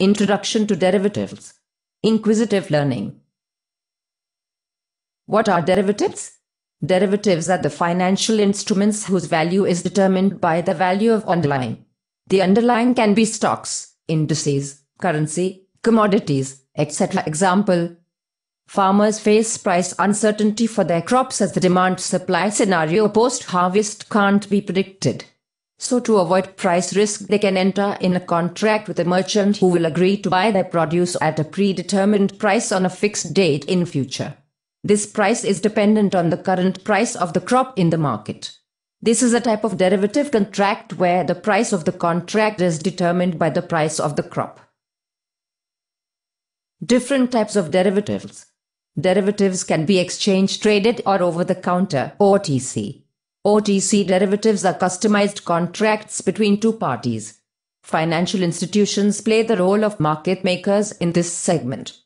Introduction to Derivatives. Inquisitive Learning. What are derivatives? Derivatives are the financial instruments whose value is determined by the value of underlying. The underlying can be stocks, indices, currency, commodities, etc. Example: farmers face price uncertainty for their crops as the demand-supply scenario post-harvest can't be predicted. So to avoid price risk, they can enter in a contract with a merchant who will agree to buy their produce at a predetermined price on a fixed date in future. This price is dependent on the current price of the crop in the market. This is a type of derivative contract where the price of the contract is determined by the price of the crop. Different types of derivatives. Derivatives can be exchange traded or over-the-counter (OTC). OTC derivatives are customized contracts between two parties. Financial institutions play the role of market makers in this segment.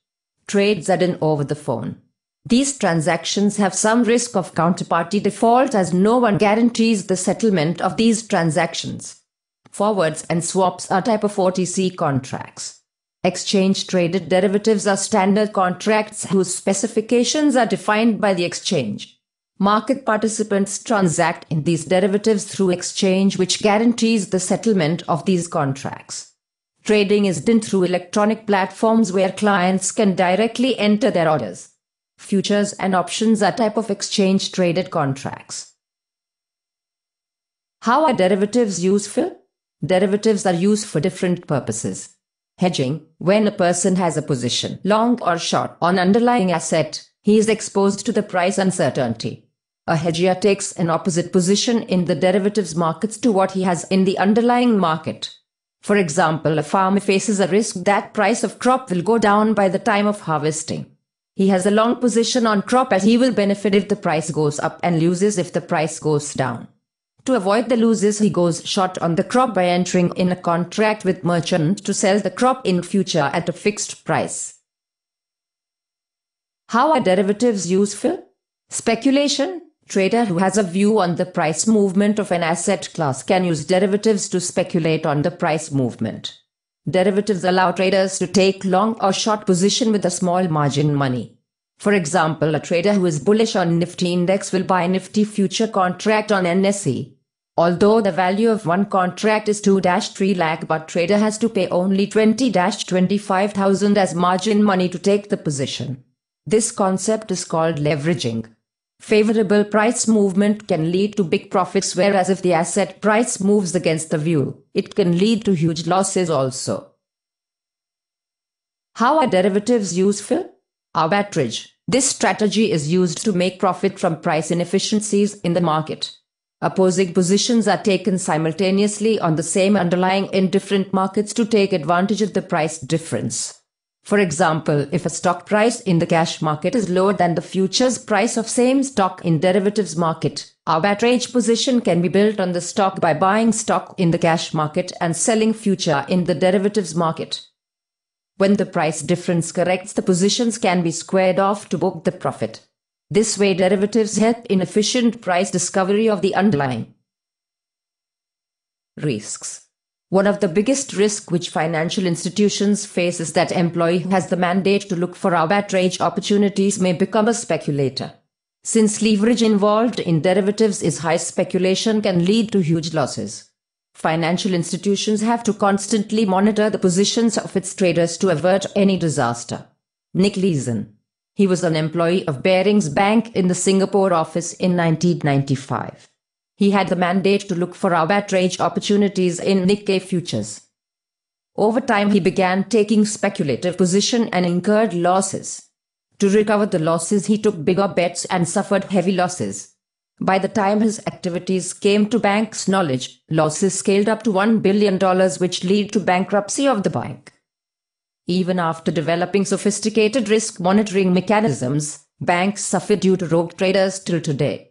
Trades are done over the phone. These transactions have some risk of counterparty default as no one guarantees the settlement of these transactions. Forwards and swaps are type of OTC contracts. Exchange-traded derivatives are standard contracts whose specifications are defined by the exchange. Market participants transact in these derivatives through exchange, which guarantees the settlement of these contracts. Trading is done through electronic platforms where clients can directly enter their orders. Futures and options are type of exchange-traded contracts. How are derivatives useful? Derivatives are used for different purposes. Hedging: when a person has a position, long or short, on underlying asset, he is exposed to the price uncertainty. A hedger takes an opposite position in the derivatives markets to what he has in the underlying market. For example, a farmer faces a risk that price of crop will go down by the time of harvesting. He has a long position on crop as he will benefit if the price goes up and loses if the price goes down. To avoid the losses, he goes short on the crop by entering in a contract with merchant to sell the crop in future at a fixed price. How are derivatives useful? Speculation: trader who has a view on the price movement of an asset class can use derivatives to speculate on the price movement. Derivatives allow traders to take long or short position with a small margin money. For example, a trader who is bullish on Nifty index will buy Nifty future contract on NSE. Although the value of one contract is 2-3 lakh, but trader has to pay only 20-25,000 as margin money to take the position. This concept is called leveraging. Favorable price movement can lead to big profits, whereas if the asset price moves against the view, it can lead to huge losses also. How are derivatives useful? Arbitrage. This strategy is used to make profit from price inefficiencies in the market. Opposing positions are taken simultaneously on the same underlying in different markets to take advantage of the price difference. For example, if a stock price in the cash market is lower than the futures price of same stock in derivatives market, arbitrage position can be built on the stock by buying stock in the cash market and selling future in the derivatives market. When the price difference corrects, the positions can be squared off to book the profit. This way, derivatives help in efficient price discovery of the underlying. Risks. One of the biggest risks which financial institutions face is that employee who has the mandate to look for arbitrage opportunities may become a speculator. Since leverage involved in derivatives is high, speculation can lead to huge losses. Financial institutions have to constantly monitor the positions of its traders to avert any disaster. Nick Leeson. He was an employee of Barings Bank in the Singapore office in 1995. He had the mandate to look for arbitrage opportunities in Nikkei futures. Over time, he began taking speculative position and incurred losses. To recover the losses, he took bigger bets and suffered heavy losses. By the time his activities came to bank's knowledge, losses scaled up to $1 billion, which led to bankruptcy of the bank. Even after developing sophisticated risk monitoring mechanisms, banks suffer due to rogue traders till today.